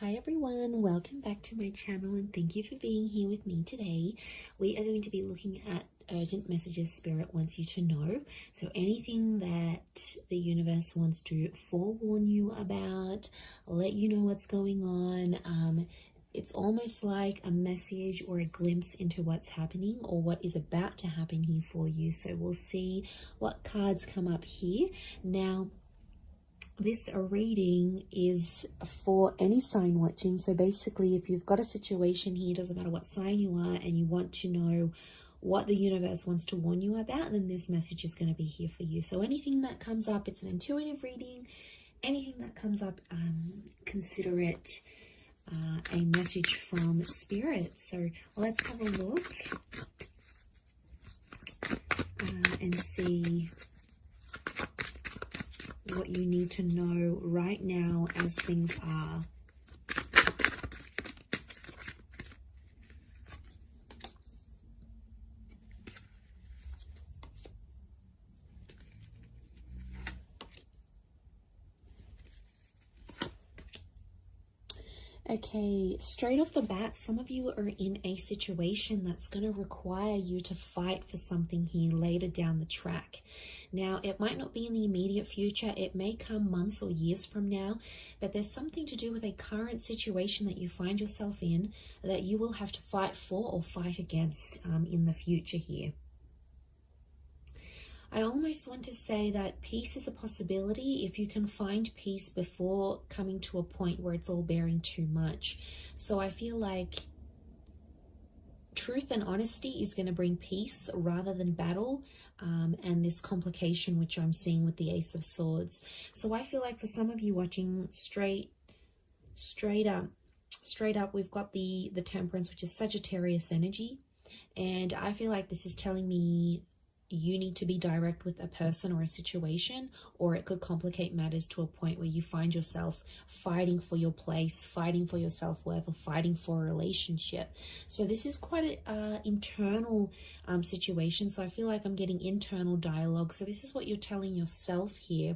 Hi everyone, welcome back to my channel and thank you for being here with me today. We are going to be looking at urgent messages Spirit wants you to know. So anything that the universe wants to forewarn you about, let you know what's going on. It's almost like a message or a glimpse into what's happening or what is about to happen here for you. So we'll see what cards come up here. Now, this reading is for any sign watching. So basically, if you've got a situation here, doesn't matter what sign you are, and you want to know what the universe wants to warn you about, then this message is going to be here for you. So anything that comes up, it's an intuitive reading. Anything that comes up, consider it a message from Spirit. So let's have a look and see what you need to know right now as things are. Okay, straight off the bat, some of you are in a situation that's going to require you to fight for something here later down the track. Now, it might not be in the immediate future. It may come months or years from now, but there's something to do with a current situation that you find yourself in that you will have to fight for or fight against in the future here. I almost want to say that peace is a possibility if you can find peace before coming to a point where it's all bearing too much. So I feel like truth and honesty is going to bring peace rather than battle and this complication which I'm seeing with the Ace of Swords. So I feel like for some of you watching straight up, we've got the Temperance, which is Sagittarius energy. And I feel like this is telling me you need to be direct with a person or a situation, or it could complicate matters to a point where you find yourself fighting for your place, fighting for your self-worth, or fighting for a relationship. So this is quite an internal situation. So I feel like I'm getting internal dialogue. So this is what you're telling yourself here.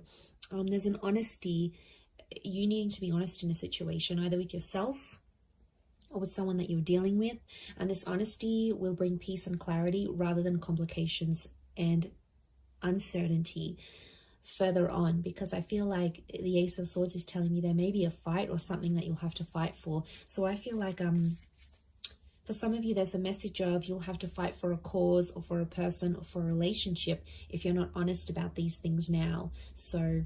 There's an honesty, you needing to be honest in a situation, either with yourself or with someone that you're dealing with. And this honesty will bring peace and clarity rather than complications and uncertainty further on, because I feel like the Ace of Swords is telling me there may be a fight or something that you'll have to fight for. So I feel like for some of you, there's a message of you'll have to fight for a cause or for a person or for a relationship if you're not honest about these things now. So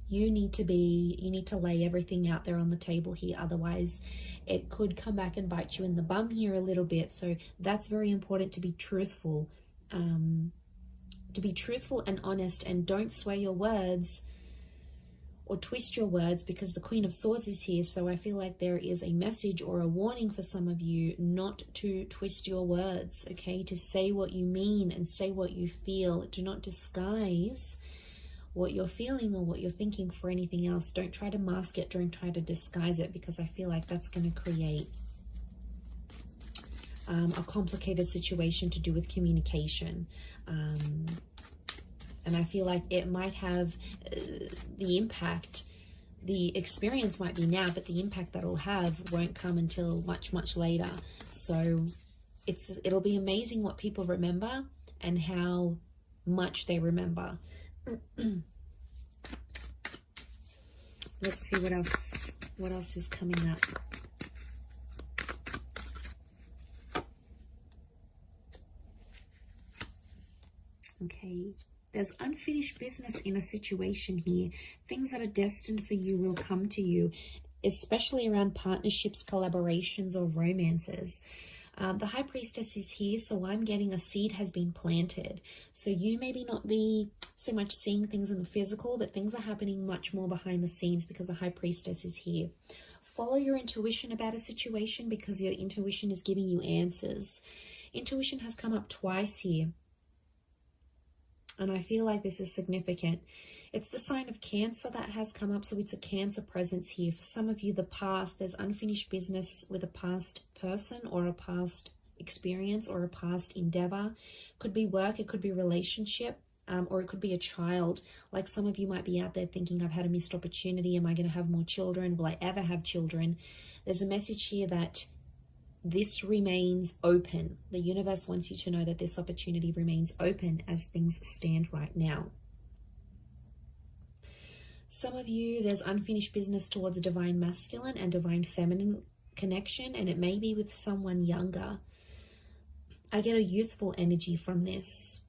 you need to lay everything out there on the table here. Otherwise, it could come back and bite you in the bum here a little bit. So that's very important, to be truthful. And honest, and don't sway your words or twist your words, because the Queen of Swords is here. So I feel like there is a message or a warning for some of you not to twist your words, okay? To say what you mean and say what you feel. Do not disguise what you're feeling or what you're thinking for anything else. Don't try to mask it. Don't try to disguise it, because I feel like that's going to create a complicated situation to do with communication. And I feel like it might have the impact, the experience might be now, but the impact that it'll have won't come until much, much later. So it'll be amazing what people remember and how much they remember. Let's see what else is coming up. Okay, there's unfinished business in a situation here. Things that are destined for you will come to you, especially around partnerships, collaborations, or romances. The High Priestess is here, so I'm getting a seed has been planted. So you maybe not be so much seeing things in the physical, but things are happening much more behind the scenes because the High Priestess is here. Follow your intuition about a situation, because your intuition is giving you answers. Intuition has come up twice here, and I feel like this is significant. It's the sign of Cancer that has come up, so it's a Cancer presence here. For some of you, the past, there's unfinished business with a past person or a past experience or a past endeavor. Could be work, it could be relationship. or it could be a child. Like some of you might be out there thinking, I've had a missed opportunity. Am I going to have more children? Will I ever have children? There's a message here that this remains open. The universe wants you to know that this opportunity remains open as things stand right now. Some of you, there's unfinished business towards a divine masculine and divine feminine connection, and it may be with someone younger. I get a youthful energy from this.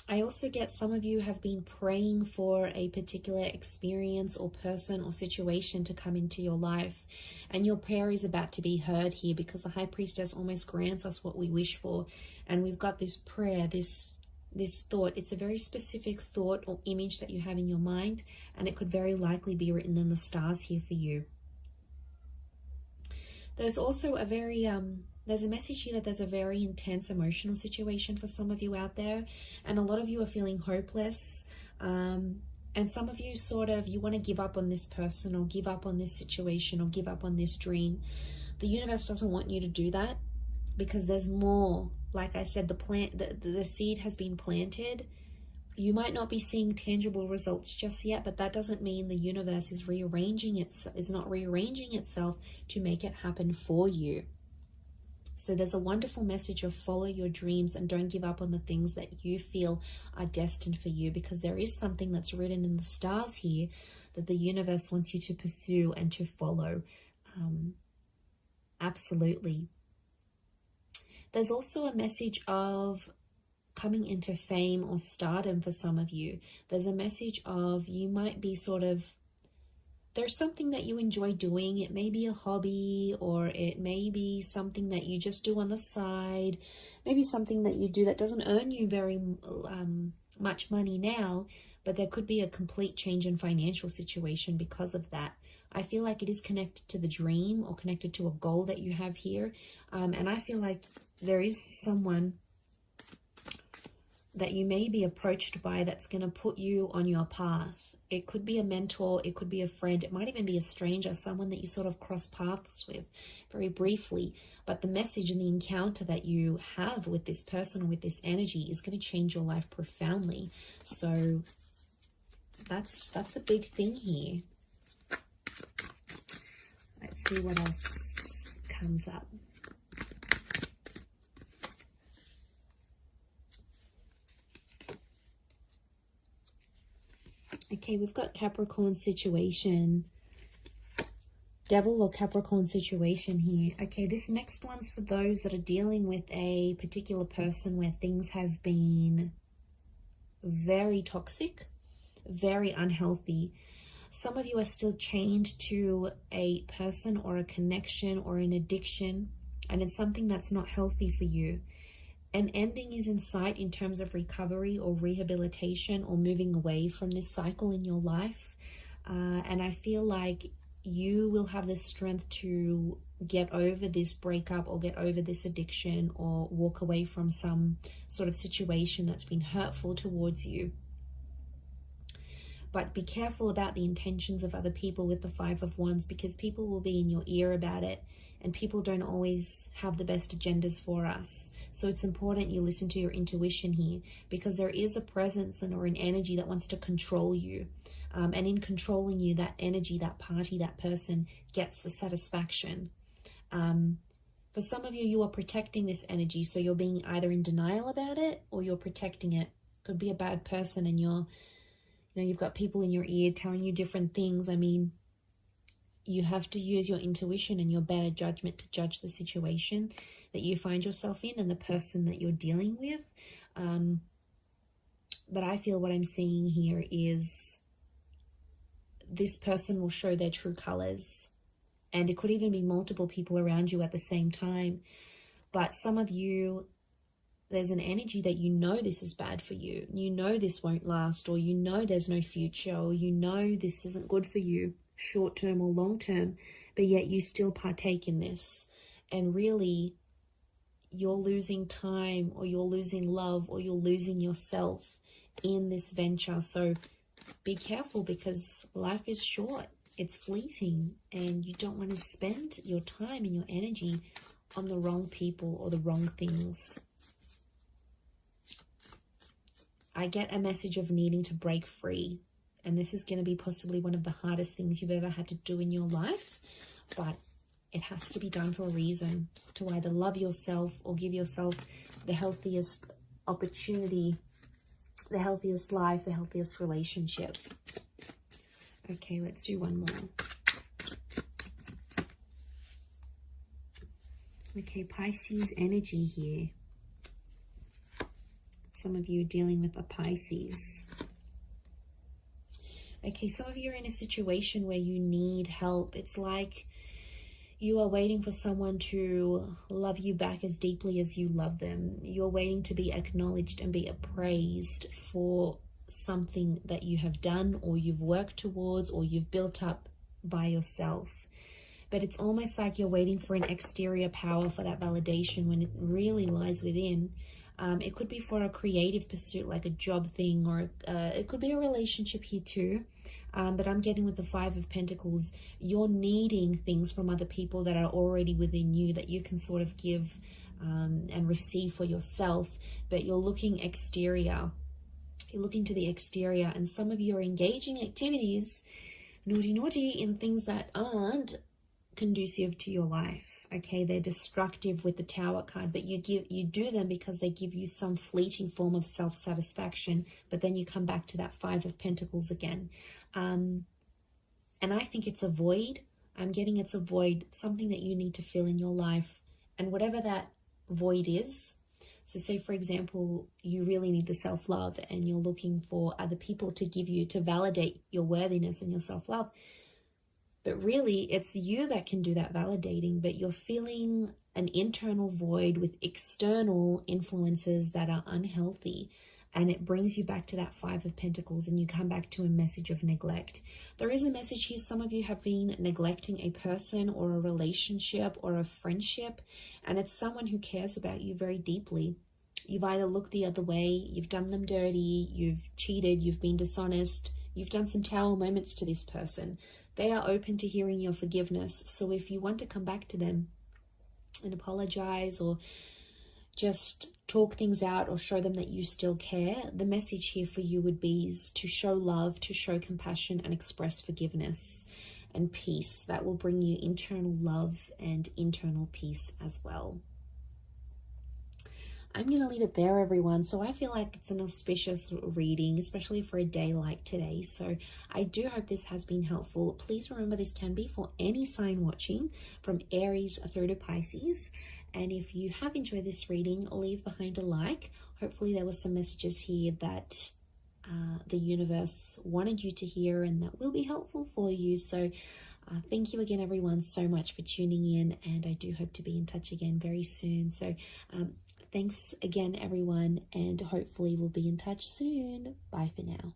I also get some of you have been praying for a particular experience or person or situation to come into your life, and your prayer is about to be heard here, because the High Priestess almost grants us what we wish for. And we've got this prayer, this thought. It's a very specific thought or image that you have in your mind, and it could very likely be written in the stars here for you. There's also a very there's a message here that there's a very intense emotional situation for some of you out there, and a lot of you are feeling hopeless, and some of you sort of, you want to give up on this person or give up on this situation or give up on this dream. The universe doesn't want you to do that, because there's more. Like I said, the seed has been planted. You might not be seeing tangible results just yet, but that doesn't mean the universe is not rearranging itself to make it happen for you. So there's a wonderful message of follow your dreams and don't give up on the things that you feel are destined for you, because there is something that's written in the stars here that the universe wants you to pursue and to follow. Absolutely. There's also a message of coming into fame or stardom for some of you. There's a message of, you might be sort of, there's something that you enjoy doing. It may be a hobby, or it may be something that you just do on the side. Maybe something that you do that doesn't earn you very much money now, but there could be a complete change in financial situation because of that. I feel like it is connected to the dream or connected to a goal that you have here. And I feel like there is someone that you may be approached by that's going to put you on your path. It could be a mentor, it could be a friend, it might even be a stranger, someone that you sort of cross paths with very briefly. But the message and the encounter that you have with this person or with this energy is going to change your life profoundly. So that's a big thing here. Let's see what else comes up. Okay, we've got Capricorn situation. Devil or Capricorn situation here. Okay, this next one's for those that are dealing with a particular person where things have been very toxic, very unhealthy. Some of you are still chained to a person or a connection or an addiction, and it's something that's not healthy for you. An ending is in sight in terms of recovery or rehabilitation or moving away from this cycle in your life. And I feel like you will have the strength to get over this breakup or get over this addiction or walk away from some sort of situation that's been hurtful towards you. But be careful about the intentions of other people with the Five of Wands, because people will be in your ear about it, and people don't always have the best agendas for us. So it's important you listen to your intuition here, because there is a presence or an energy that wants to control you. And in controlling you, that energy, that party, that person gets the satisfaction. For some of you, you are protecting this energy. So you're being either in denial about it or you're protecting it. Could be a bad person and you've got people in your ear telling you different things. I mean, you have to use your intuition and your better judgment to judge the situation that you find yourself in and the person that you're dealing with. But I feel what I'm seeing here is this person will show their true colors, and it could even be multiple people around you at the same time. But some of you, there's an energy that you know this is bad for you. You know this won't last, or you know there's no future, or you know this isn't good for you, short-term or long-term, but yet you still partake in this. And really, you're losing time, or you're losing love, or you're losing yourself in this venture. So be careful, because life is short, it's fleeting, and you don't want to spend your time and your energy on the wrong people or the wrong things. I get a message of needing to break free. And this is going to be possibly one of the hardest things you've ever had to do in your life. But it has to be done for a reason, to either love yourself or give yourself the healthiest opportunity, the healthiest life, the healthiest relationship. Okay, let's do one more. Okay, Pisces energy here. Some of you are dealing with a Pisces. Okay, some of you are in a situation where you need help. It's like you are waiting for someone to love you back as deeply as you love them. You're waiting to be acknowledged and be appraised for something that you have done or you've worked towards or you've built up by yourself. But it's almost like you're waiting for an exterior power for that validation when it really lies within. It could be for a creative pursuit, like a job thing, or it could be a relationship here too. But I'm getting with the Five of Pentacles, you're needing things from other people that are already within you that you can sort of give and receive for yourself. But you're looking exterior. You're looking to the exterior, and some of you are engaging activities, naughty, in things that aren't conducive to your life. Okay, they're destructive with the Tower card, but you do them because they give you some fleeting form of self-satisfaction, but then you come back to that Five of Pentacles again. And I think it's a void. I'm getting it's a void, something that you need to fill in your life, and whatever that void is. So say, for example, you really need the self-love and you're looking for other people to give you, to validate your worthiness and your self-love. But really, it's you that can do that validating, but you're feeling an internal void with external influences that are unhealthy. And it brings you back to that Five of Pentacles, and you come back to a message of neglect. There is a message here. Some of you have been neglecting a person or a relationship or a friendship, and it's someone who cares about you very deeply. You've either looked the other way, you've done them dirty, you've cheated, you've been dishonest, you've done some Tower moments to this person. They are open to hearing your forgiveness. So if you want to come back to them and apologize or just talk things out or show them that you still care, the message here for you would be is to show love, to show compassion, and express forgiveness and peace. That will bring you internal love and internal peace as well. I'm going to leave it there, everyone. So I feel like it's an auspicious reading, especially for a day like today. So I do hope this has been helpful. Please remember, this can be for any sign watching, from Aries through to Pisces. And if you have enjoyed this reading, leave behind a like. Hopefully there were some messages here that the universe wanted you to hear and that will be helpful for you. So thank you again, everyone, so much for tuning in. And I do hope to be in touch again very soon. So thanks again, everyone, and hopefully we'll be in touch soon. Bye for now.